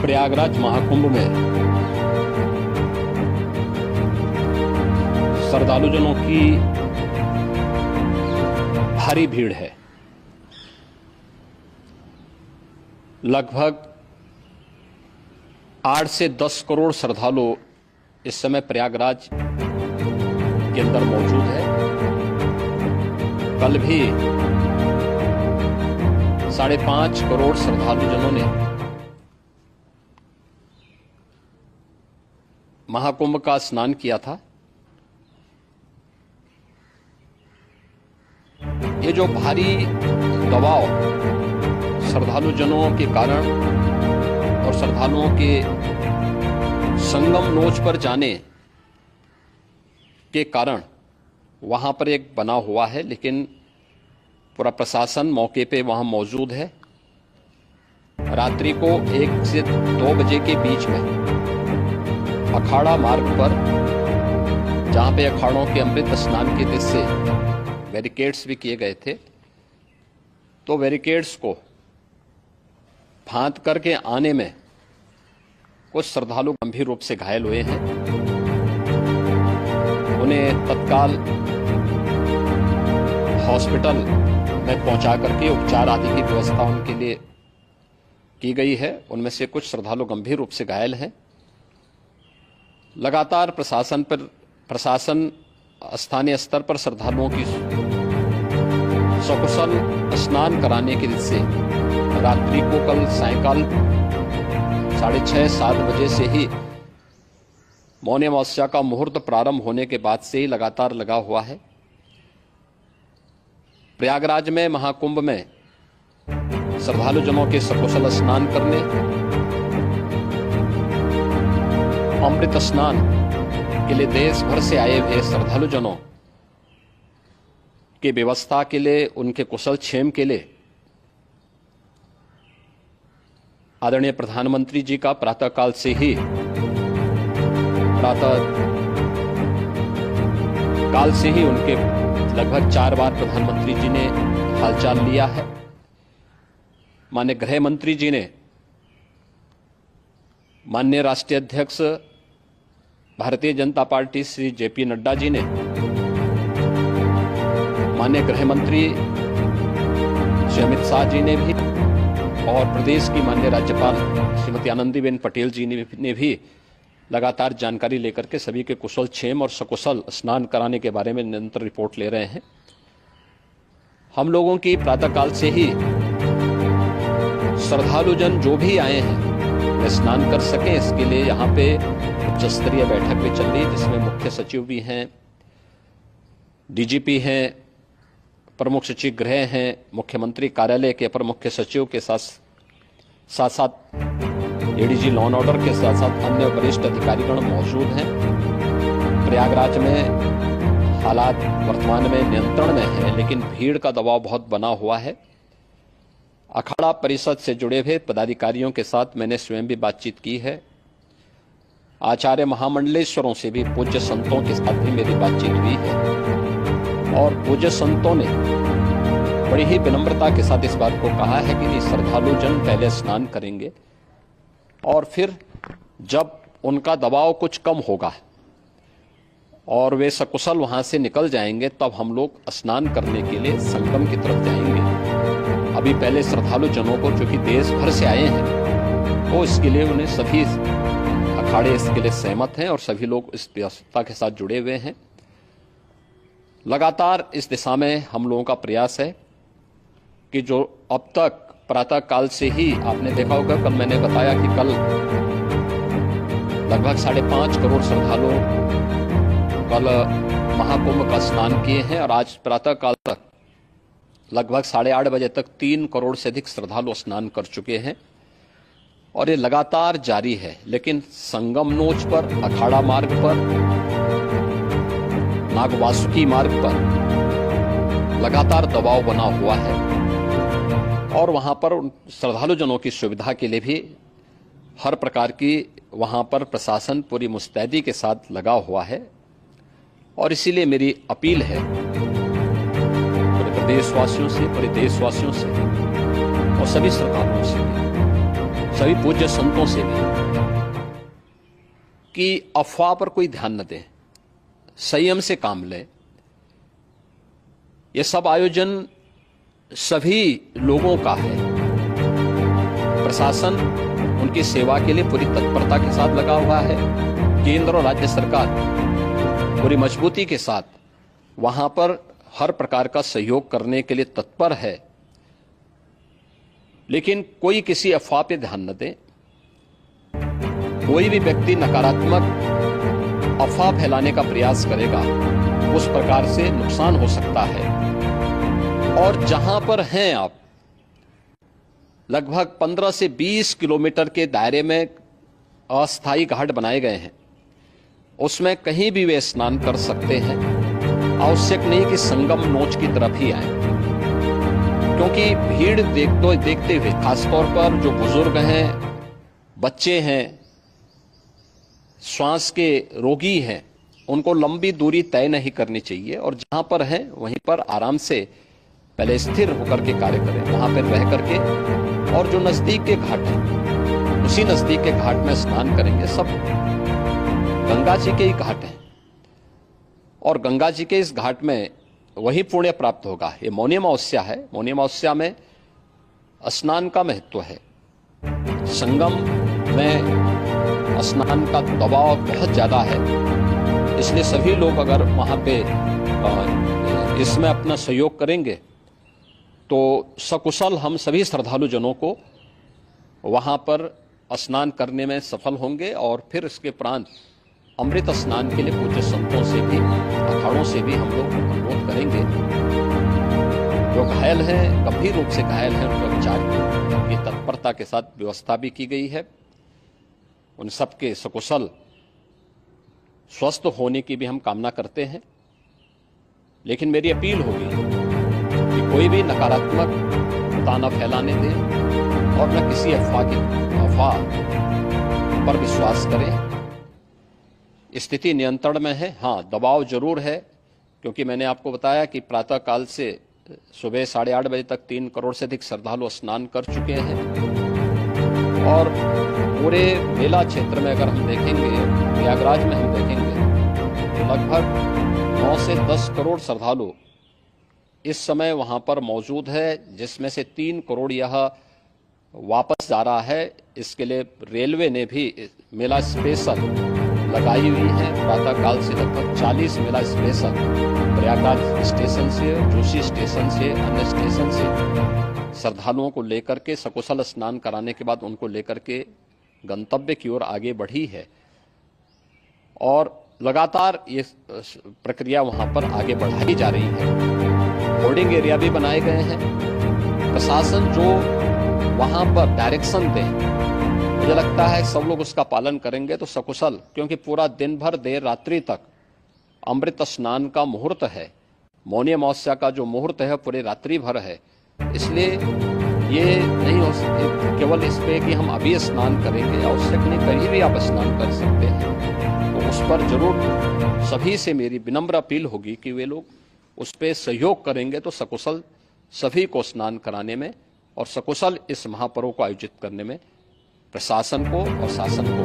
प्रयागराज महाकुंभ में श्रद्धालुजनों की भारी भीड़ है। लगभग 8 से 10 करोड़ श्रद्धालु इस समय प्रयागराज के अंदर मौजूद है। कल भी 5.5 करोड़ श्रद्धालुजनों ने महाकुंभ का स्नान किया था। ये जो भारी दबाव श्रद्धालुजनों के कारण और श्रद्धालुओं के संगम नोच पर जाने के कारण वहां पर एक बना हुआ है, लेकिन पूरा प्रशासन मौके पे वहां मौजूद है। रात्रि को 1 से 2 बजे के बीच में अखाड़ा मार्ग पर, जहां पे अखाड़ों के अमृत स्नान के दृश्य से बैरिकेड्स भी किए गए थे, तो बैरिकेड्स को फांद करके आने में कुछ श्रद्धालु गंभीर रूप से घायल हुए हैं। उन्हें तत्काल हॉस्पिटल में पहुंचा करके उपचार आदि की व्यवस्था उनके लिए की गई है। उनमें से कुछ श्रद्धालु गंभीर रूप से घायल हैं। लगातार प्रशासन स्थानीय स्तर पर श्रद्धालुओं की सकुशल स्नान कराने के लिए रात्रि को कल सायंकाल 6:30-7 बजे से ही मौनी अमावस्या का मुहूर्त प्रारंभ होने के बाद से ही लगातार लगा हुआ है। प्रयागराज में महाकुंभ में श्रद्धालुजनों के सकुशल स्नान करने, अमृत स्नान के लिए देश भर से आए हुए श्रद्धालुजनों की व्यवस्था के लिए, उनके कुशल क्षेम के लिए आदरणीय प्रधानमंत्री जी का प्रातःकाल से ही उनके लगभग 4 बार प्रधानमंत्री जी ने हालचाल लिया है। माननीय गृह मंत्री जी ने, माननीय राष्ट्रीय अध्यक्ष भारतीय जनता पार्टी श्री जेपी नड्डा जी ने, माननीय गृह मंत्री श्री अमित शाह जी ने भी, और प्रदेश की माननीय राज्यपाल श्रीमती आनंदीबेन पटेल जी ने भी लगातार जानकारी लेकर के सभी के कुशल क्षेम और सकुशल स्नान कराने के बारे में निरंतर रिपोर्ट ले रहे हैं। हम लोगों की प्रातःकाल से ही श्रद्धालुजन जो भी आए हैं वे स्नान कर सकें, इसके लिए यहाँ पे उच्च स्तरीय बैठक भी चल रही है, जिसमें मुख्य सचिव भी हैं, डीजीपी हैं, प्रमुख सचिव गृह हैं, मुख्यमंत्री कार्यालय के अपर मुख्य सचिव के साथ साथ एडीजी लॉ एंड ऑर्डर के साथ साथ अन्य वरिष्ठ अधिकारीगण मौजूद हैं। प्रयागराज में हालात वर्तमान में नियंत्रण में है, लेकिन भीड़ का दबाव बहुत बना हुआ है। अखाड़ा परिषद से जुड़े हुए पदाधिकारियों के साथ मैंने स्वयं भी बातचीत की है। आचार्य महामंडलेश्वरों से भी, पूज्य संतों के साथ भी मेरी बातचीत हुई है, और पूज्य संतों ने बड़ी ही विनम्रता के साथ इस बात को कहा है कि श्रद्धालुजन पहले स्नान करेंगे और फिर जब उनका दबाव कुछ कम होगा और वे सकुशल वहां से निकल जाएंगे, तब हम लोग स्नान करने के लिए संगम की तरफ जाएंगे। अभी पहले श्रद्धालुजनों को, जो कि देश भर से आए हैं, तो इसके लिए उन्हें सभी अखाड़े इसके लिए सहमत हैं और सभी लोग इस व्यवस्था के साथ जुड़े हुए हैं। लगातार इस दिशा में हम लोगों का प्रयास है कि जो अब तक प्रातः काल से ही आपने देखा होगा, कल मैंने बताया कि कल लगभग 5.5 करोड़ श्रद्धालु कल महाकुंभ का स्नान किए हैं, और आज प्रातः काल तक लगभग 8:30 बजे तक 3 करोड़ से अधिक श्रद्धालु स्नान कर चुके हैं, और ये लगातार जारी है। लेकिन संगम नोच पर, अखाड़ा मार्ग पर, नागवासुकी मार्ग पर लगातार दबाव बना हुआ है, और वहां पर श्रद्धालुजनों की सुविधा के लिए भी हर प्रकार की वहां पर प्रशासन पूरी मुस्तैदी के साथ लगा हुआ है। और इसीलिए मेरी अपील है पूरे प्रदेशवासियों से, पूरे देशवासियों से और सभी श्रद्धालुओं से सभी पूज्य संतों से भी कि अफवाह पर कोई ध्यान न दें, संयम से काम लें। ये सब आयोजन सभी लोगों का है। प्रशासन उनकी सेवा के लिए पूरी तत्परता के साथ लगा हुआ है। केंद्र और राज्य सरकार पूरी मजबूती के साथ वहां पर हर प्रकार का सहयोग करने के लिए तत्पर है। लेकिन कोई किसी अफवाह पे ध्यान न दे। कोई भी व्यक्ति नकारात्मक अफवाह फैलाने का प्रयास करेगा, उस प्रकार से नुकसान हो सकता है। और जहां पर हैं आप, लगभग 15 से 20 किलोमीटर के दायरे में अस्थायी घाट बनाए गए हैं। उसमें कहीं भी वे स्नान कर सकते हैं। आवश्यक नहीं कि संगम नोच की तरफ ही आए, क्योंकि भीड़ देखते हुए खासतौर पर जो बुजुर्ग हैं, बच्चे हैं, श्वास के रोगी हैं, उनको लंबी दूरी तय नहीं करनी चाहिए। और जहां पर हैं वहीं पर आराम से पहले स्थिर होकर के कार्य करें, वहां पर रह करके। और जो नजदीक के घाट हैं, उसी नजदीक के घाट में स्नान करेंगे। सब गंगा जी के ही घाट हैं और गंगा जी के इस घाट में वही पुण्य प्राप्त होगा। ये मौनी अमावस्या है। मौनी अमावस्या में स्नान का महत्व है। संगम में स्नान का दबाव बहुत ज्यादा है, इसलिए सभी लोग अगर वहां पे इसमें अपना सहयोग करेंगे तो सकुशल हम सभी श्रद्धालु जनों को वहां पर स्नान करने में सफल होंगे। और फिर इसके उपरांत अमृत स्नान के लिए पूज्य संतों से भी, अखाड़ों से भी हम लोग अनुरोध करेंगे। जो घायल हैं, गंभीर रूप से घायल हैं, उनके उपचार की तत्परता के साथ व्यवस्था भी की गई है। उन सबके सकुशल स्वस्थ होने की भी हम कामना करते हैं। लेकिन मेरी अपील होगी कि कोई भी नकारात्मक ताना फैलाने दे और न किसी अफवाह पर विश्वास करें। स्थिति नियंत्रण में है। हाँ, दबाव जरूर है, क्योंकि मैंने आपको बताया कि प्रातः काल से सुबह 8:30 बजे तक 3 करोड़ से अधिक श्रद्धालु स्नान कर चुके हैं। और पूरे मेला क्षेत्र में अगर हम देखेंगे, प्रयागराज में हम देखेंगे तो लगभग 9 से 10 करोड़ श्रद्धालु इस समय वहां पर मौजूद है, जिसमें से 3 करोड़ यह वापस जा रहा है। इसके लिए रेलवे ने भी मेला स्पेशल लगाई हुई है। प्रातः काल से लगभग 40 मेला स्पेशल प्रयागराज स्टेशन से, जोशी स्टेशन से, अन्य स्टेशन से श्रद्धालुओं को लेकर के सकुशल स्नान कराने के बाद उनको लेकर के गंतव्य की ओर आगे बढ़ी है। और लगातार ये प्रक्रिया वहां पर आगे बढ़ाई जा रही है। होर्डिंग एरिया भी बनाए गए हैं। प्रशासन जो वहां पर डायरेक्शन दे, मुझे लगता है सब लोग उसका पालन करेंगे तो सकुशल, क्योंकि पूरा दिन भर देर रात्रि तक अमृत स्नान का मुहूर्त है। मौनी अमावस्या का जो मुहूर्त है पूरे रात्रि भर है। इसलिए ये नहीं हो सकते केवल इस पे कि हम अभी स्नान करेंगे। आवश्यक नहीं, कहीं भी आप स्नान कर सकते हैं। तो उस पर जरूर सभी से मेरी विनम्र अपील होगी कि वे लोग उस पर सहयोग करेंगे तो सकुशल सभी को स्नान कराने में और सकुशल इस महापर्व को आयोजित करने में प्रशासन को और शासन को